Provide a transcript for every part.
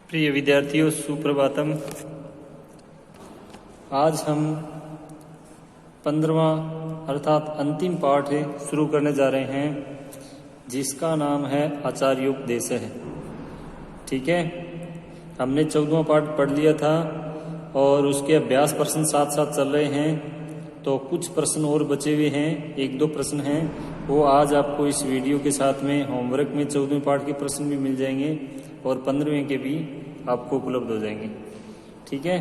प्रिय विद्यार्थियों, सुप्रभातम। आज हम 15वां अर्थात अंतिम पाठ शुरू करने जा रहे हैं, जिसका नाम है आचार्योपदेश है। ठीक है, हमने 14वां पाठ पढ़ लिया था और उसके अभ्यास प्रश्न साथ साथ चल रहे हैं। तो कुछ प्रश्न और बचे हुए हैं, 1-2 प्रश्न हैं, वो आज आपको इस वीडियो के साथ में होमवर्क में 14वें पाठ के प्रश्न भी मिल जाएंगे और 15वें के भी आपको उपलब्ध हो जाएंगे। ठीक है,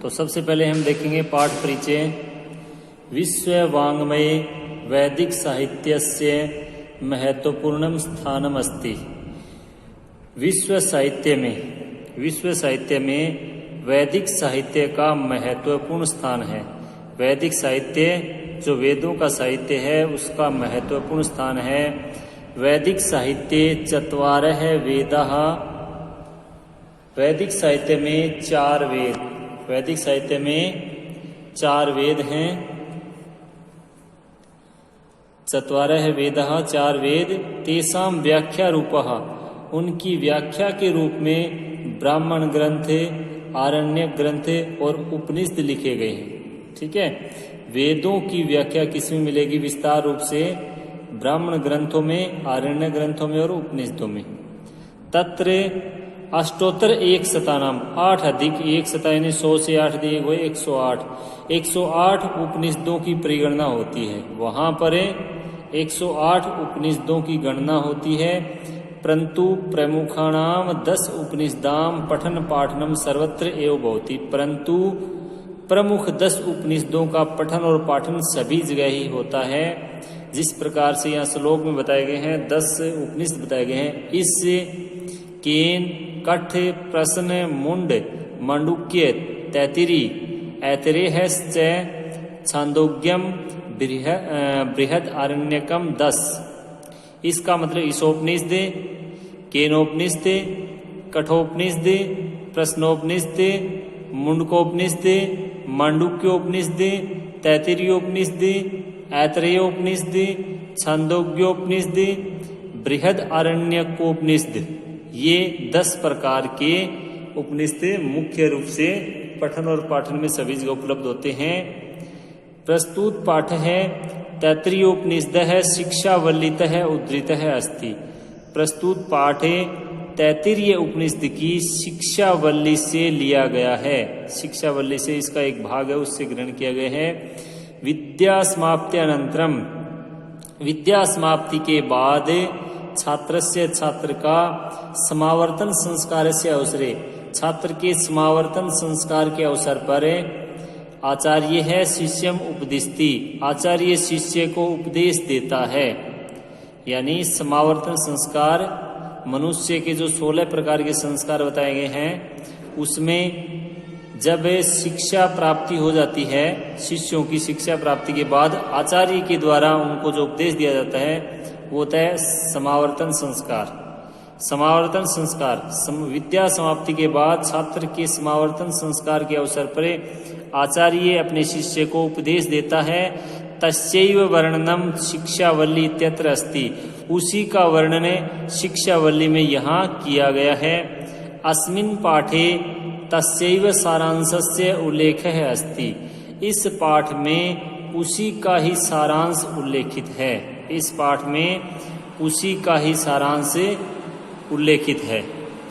तो सबसे पहले हम देखेंगे पाठ परिचय। विश्व वाङ्मये वैदिक साहित्यस्य महत्वपूर्णं स्थानम् अस्ति। विश्व साहित्य में वैदिक साहित्य का महत्वपूर्ण स्थान है। वैदिक साहित्य जो वेदों का साहित्य है, उसका महत्वपूर्ण स्थान है। वैदिक साहित्ये चत्वारः वेदाः। वैदिक साहित्य में 4 वेद, वैदिक साहित्य में 4 वेद हैं। चत्वारः वेदाः, 4 वेद। तेषां व्याख्या रूपः, उनकी व्याख्या के रूप में ब्राह्मण ग्रंथ, आरण्यक ग्रंथ और उपनिषद लिखे गए हैं। ठीक है, वेदों की व्याख्या किसमें मिलेगी विस्तार रूप से? ब्राह्मण ग्रंथों में, आरण्य ग्रंथों में और उपनिषदों में। तत्र अष्टोत्तर 100 8 अधिक 100 यानी 100 से 8 दिए हुए 108 उपनिषदों की परिगणना होती है। वहां पर 108 उपनिषदों की गणना होती है। परंतु प्रमुखाणाम 10 उपनिषदाम पठन पाठनम सर्वत्र एव भवति। परंतु प्रमुख 10 उपनिषदों का पठन और पाठन सभी जगह ही होता है। जिस प्रकार से यहाँ श्लोक में बताए गए हैं, 10 उपनिषद बताए गए हैं। इस केन, कठ, प्रश्न, मुंड, मांडुक्य, तैतिरी, ऐतरेयश्च, छांदोग्यम, बृहद आरण्यकम 10। इसका मतलब ईशोपनिषद, केनोपनिषद, कठोपनिषद, प्रश्नोपनिषद, मुंडकोपनिषद, मांडुक्योपनिषद, तैतिरीयोपनिषद, ऐतरेयोपनिषद, छांदोग्योपनिषद, बृहद आरण्यकोपनिषद, ये 10 प्रकार के उपनिषद मुख्य रूप से पठन और पाठन में सभी जगह उपलब्ध होते हैं। प्रस्तुत पाठ है तैत्तिरीयोपनिषद है शिक्षावल्लितः उद्धृतः अस्ति। प्रस्तुत पाठ तैत्तिरीय उपनिषद की शिक्षावल्ली से लिया गया है। शिक्षावल्ली से इसका एक भाग है, उससे ग्रहण किया गया है। विद्या समाप्ति अनंतरम, विद्या समाप्ति के बाद छात्र का समावर्तन संस्कार से अवसरे, छात्र के समावर्तन संस्कार के अवसर पर आचार्य है शिष्यम उपदिष्टि, आचार्य शिष्य को उपदेश देता है। यानी समावर्तन संस्कार, मनुष्य के जो 16 प्रकार के संस्कार बताए गए हैं, उसमें जब शिक्षा प्राप्ति हो जाती है, शिष्यों की शिक्षा प्राप्ति के बाद आचार्य के द्वारा उनको जो उपदेश दिया जाता है वो होता है समावर्तन संस्कार। समावर्तन संस्कार, विद्या समाप्ति के बाद छात्र के समावर्तन संस्कार के अवसर पर आचार्य अपने शिष्य को उपदेश देता है। तस्यैव वर्णनम शिक्षावल्ली इत्यत्र अस्ति, उसी का वर्णन शिक्षावल्ली में यहाँ किया गया है। अस्मिन् पाठे तस्यैव सारांशस्य उल्लेखः अस्ति, इस पाठ में उसी का ही सारांश उल्लेखित है। इस पाठ में उसी का ही सारांश उल्लेखित है।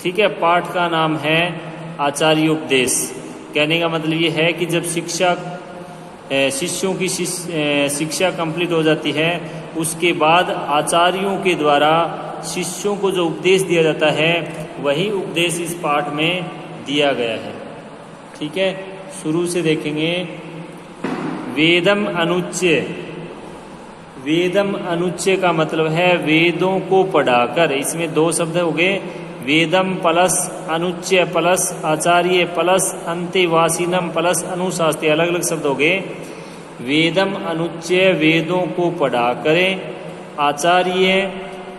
ठीक है, पाठ का नाम है आचार्योपदेश। कहने का मतलब ये है कि जब शिष्यों की शिक्षा कंप्लीट हो जाती है, उसके बाद आचार्यों के द्वारा शिष्यों को जो उपदेश दिया जाता है, वही उपदेश इस पाठ में दिया गया है। ठीक है, शुरू से देखेंगे। वेदम अनुच्य, वेदम अनुच्य का मतलब है वेदों को पढ़ाकर। इसमें 2 शब्द हो गए, वेदम प्लस अनुच्य प्लस आचार्य प्लस अंतेवासिनम प्लस अनुशास्त्री, अलग अलग शब्द हो गए। वेदम अनुच्य वेदों को पढ़ा करें। आचार्य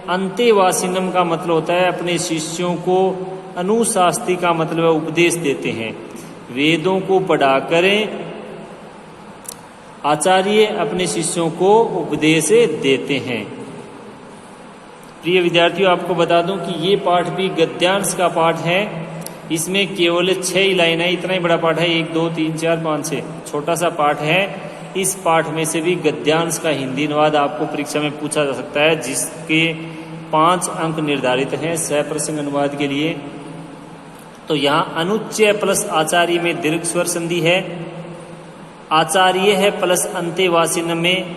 अंतेवासिनम का मतलब होता है अपने शिष्यों को, अनुशास्त्री का मतलब है उपदेश देते हैं। वेदों को पढ़ा करें, आचार्य अपने शिष्यों को उपदेश देते हैं। प्रिय विद्यार्थियों, आपको बता दूं कि ये पाठ भी गद्यांश का पाठ है। इसमें केवल 6 ही लाइन है, इतना ही बड़ा पाठ है, 1 2 3 4 5 6 छोटा सा पाठ है। इस पाठ में से भी गद्यांश का हिंदी अनुवाद आपको परीक्षा में पूछा जा सकता है, जिसके 5 अंक निर्धारित हैं सप्रसंग अनुवाद के लिए। तो यहाँ अनुच्चय प्लस आचार्य में दीर्घ स्वर संधि है, आचार्य है प्लस अंत्यवासिन में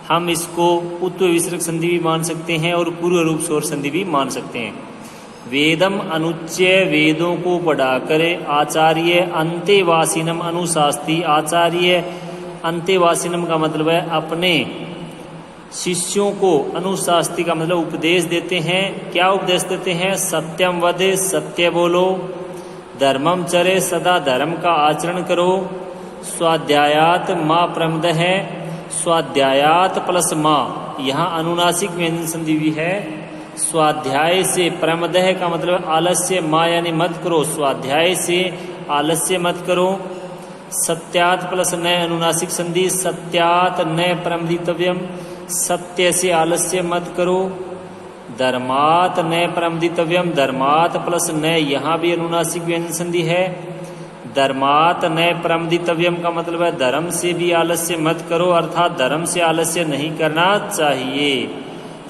हम इसको उत्तर विसर्ग संधि भी मान सकते हैं और पूर्व रूप स्वर संधि भी मान सकते हैं। वेदम अनुच्चय वेदों को पढ़ाकर आचार्य अंत्यवासिनम अनुशास्ति, आचार्य अंत्यवासिनम का मतलब है अपने शिष्यों को, अनुशास्ति का मतलब उपदेश देते हैं। क्या उपदेश देते हैं? सत्यम वद, सत्य बोलो, धर्मम चरे, सदा धर्म का आचरण करो, स्वाध्यायात माँ प्रमद है, स्वाध्यायात प्लस माँ, यहाँ अनुनासिक व्यंजन संधि भी है। स्वाध्याय से प्रमदह का मतलब आलस्य, माँ यानी मत करो, स्वाध्याय से आलस्य मत करो। सत्यात प्लस नय अनुनासिक संधि, सत्यात नय प्रमदितव्यम, सत्य से आलस्य मत करो। धर्मात नय प्रमदितव्यम, धर्मात प्लस नय, यहाँ भी अनुनासिक व्यंजन संधि है। धर्मात नय प्रमदितव्यम का मतलब है धर्म से भी आलस्य मत करो, अर्थात धर्म से आलस्य नहीं करना चाहिए।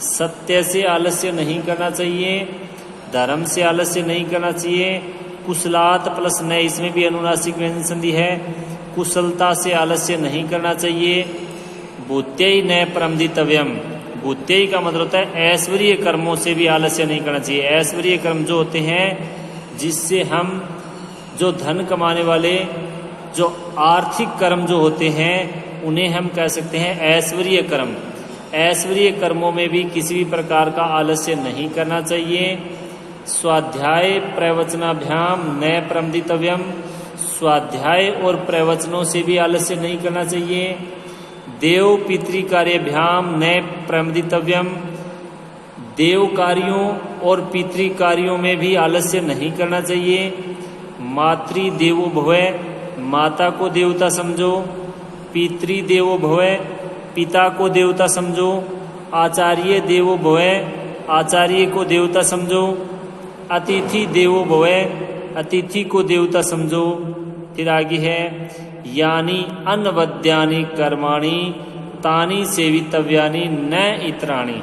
सत्य से आलस्य नहीं करना चाहिए, धर्म से आलस्य नहीं करना चाहिए। कुशलात प्लस नय, इसमें भी अनुनासिक व्यंजन संधि है, कुशलता से आलस्य नहीं करना चाहिए। भूत्यय नय प्रमदितव्यम, भूत्यय का मतलब होता है ऐश्वर्य कर्मों से भी आलस्य नहीं करना चाहिए। ऐश्वर्य कर्म जो होते हैं जिससे हम, जो धन कमाने वाले जो आर्थिक कर्म जो होते हैं उन्हें हम कह सकते हैं ऐश्वर्य कर्म। ऐश्वर्य कर्मों में भी किसी भी प्रकार का आलस्य नहीं करना चाहिए। स्वाध्याय प्रवचनाभ्याम नय प्रमदितव्यम, स्वाध्याय और प्रवचनों से भी आलस्य नहीं करना चाहिए। देव पितृकार्यभ्याम नय प्रमदितव्यम, देव कार्यों और पितृकार्यों में भी आलस्य नहीं करना चाहिए। मातृ देवो भव, माता को देवता समझो। पितृ देवो भव, पिता को देवता समझो। आचार्य देवो भव, आचार्य को देवता समझो। अतिथि देवो भव, अतिथि को देवता समझो। फिर आगे है यानी अनवद्यानि कर्माणि तानि सेवितव्यानि न इतराणि,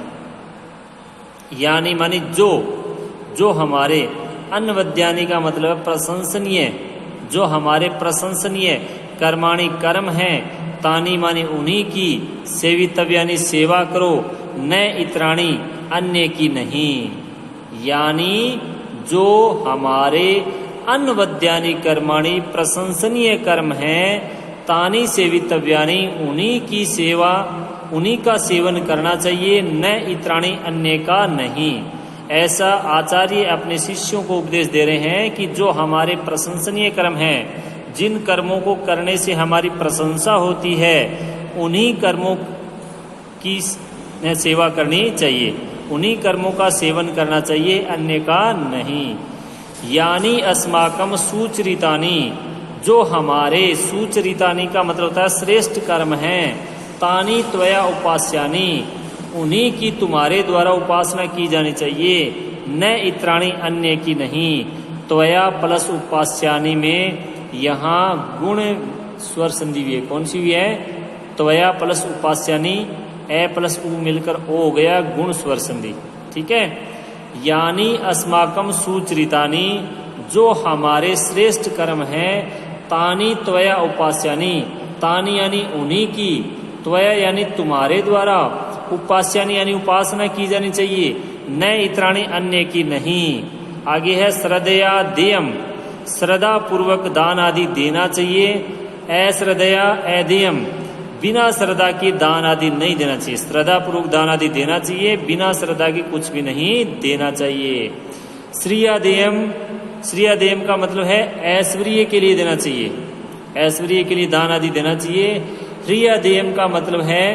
यानी मानी जो हमारे, अनवद्यानि का मतलब प्रशंसनीय, जो हमारे प्रशंसनीय कर्माणि कर्म हैं, तानी मानी उन्हीं की, सेवितव्यानि सेवा करो, न इतराणी अन्य की नहीं। यानी जो हमारे अनवद्यानि कर्माणि प्रशंसनीय कर्म हैं, तानी सेवितव्यानि उन्हीं की सेवा, उन्हीं का सेवन करना चाहिए, न इतराणी अन्य का नहीं। ऐसा आचार्य अपने शिष्यों को उपदेश दे रहे हैं कि जो हमारे प्रशंसनीय कर्म हैं, जिन कर्मों को करने से हमारी प्रशंसा होती है, उन्हीं कर्मों की सेवा करनी चाहिए, उन्हीं कर्मों का सेवन करना चाहिए, अन्य का नहीं। यानी अस्माकम सुचरितानि, जो हमारे, सुचरितानि का मतलब होता है श्रेष्ठ कर्म हैं, तानि त्वया उपास्यानि, उन्हीं की तुम्हारे द्वारा उपासना की जानी चाहिए, न इतराणी अन्य की नहीं। त्वया प्लस उपास्यानि में यहाँ गुण स्वर संधि भी है, कौन सी भी है? त्वया प्लस उपास्यानि, ए प्लस उ मिलकर ओ हो गया गुण स्वर संधि, ठीक है। यानी अस्माकम सुचरितानि, जो हमारे श्रेष्ठ कर्म हैं, तानि त्वया उपास्यानि, तानि यानी उन्हीं की, त्वया यानी तुम्हारे द्वारा, उपास्यानि यानी उपासना की जानी चाहिए, न इतराणी अन्य की नहीं। आगे है श्रद्धया देयम, श्रद्धा पूर्वक दान आदि देना चाहिए। अश्रद्धया अदेयम, बिना श्रद्धा के दान आदि नहीं देना चाहिए। श्रद्धा पूर्वक दान आदि देना चाहिए, बिना श्रद्धा के कुछ भी नहीं देना चाहिए। श्रियादेयम, श्रियादेयम का मतलब है ऐश्वर्य के लिए देना चाहिए, ऐश्वर्य के लिए दान आदि देना चाहिए। ह्रियादेयम का मतलब है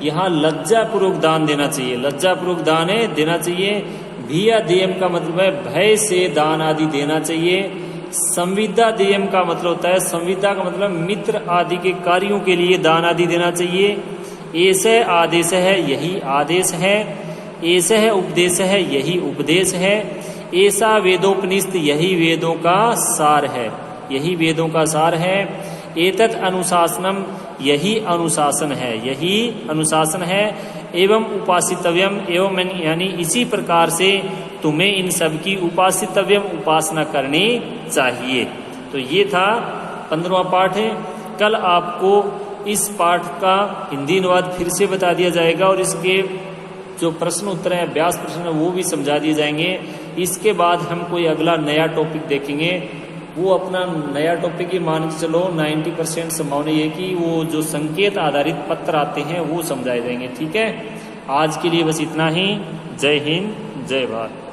यहाँ लज्जा पूर्वक दान देना चाहिए, लज्जा पूर्वक दान देना चाहिए। भीयादेयम का मतलब है भय से दान आदि देना चाहिए। संविदा देयम का मतलब होता है, संविदा का मतलब मित्र आदि के कार्यों के लिए दान आदि देना चाहिए। ऐसे आदेश है, यही आदेश है। ऐसा है उपदेश है, यही उपदेश है। ऐसा वेदोपनिषद, यही वेदों का सार है, यही वेदों का सार है। एतत् अनुशासनम, यही अनुशासन है, यही अनुशासन है। एवं उपासितव्यम, एवं यानी इसी प्रकार से तुम्हें इन सब की उपासितव्यम, उपासना करनी चाहिए। तो ये था 15वां पाठ है। कल आपको इस पाठ का हिंदी अनुवाद फिर से बता दिया जाएगा और इसके जो प्रश्न उत्तर है, अभ्यास प्रश्न है, वो भी समझा दिए जाएंगे। इसके बाद हम कोई अगला नया टॉपिक देखेंगे। वो अपना नया टॉपिक ही मान के चलो 90% संभावना ये कि वो जो संकेत आधारित पत्र आते हैं वो समझाए जाएंगे। ठीक है, आज के लिए बस इतना ही। जय हिंद, जय भारत।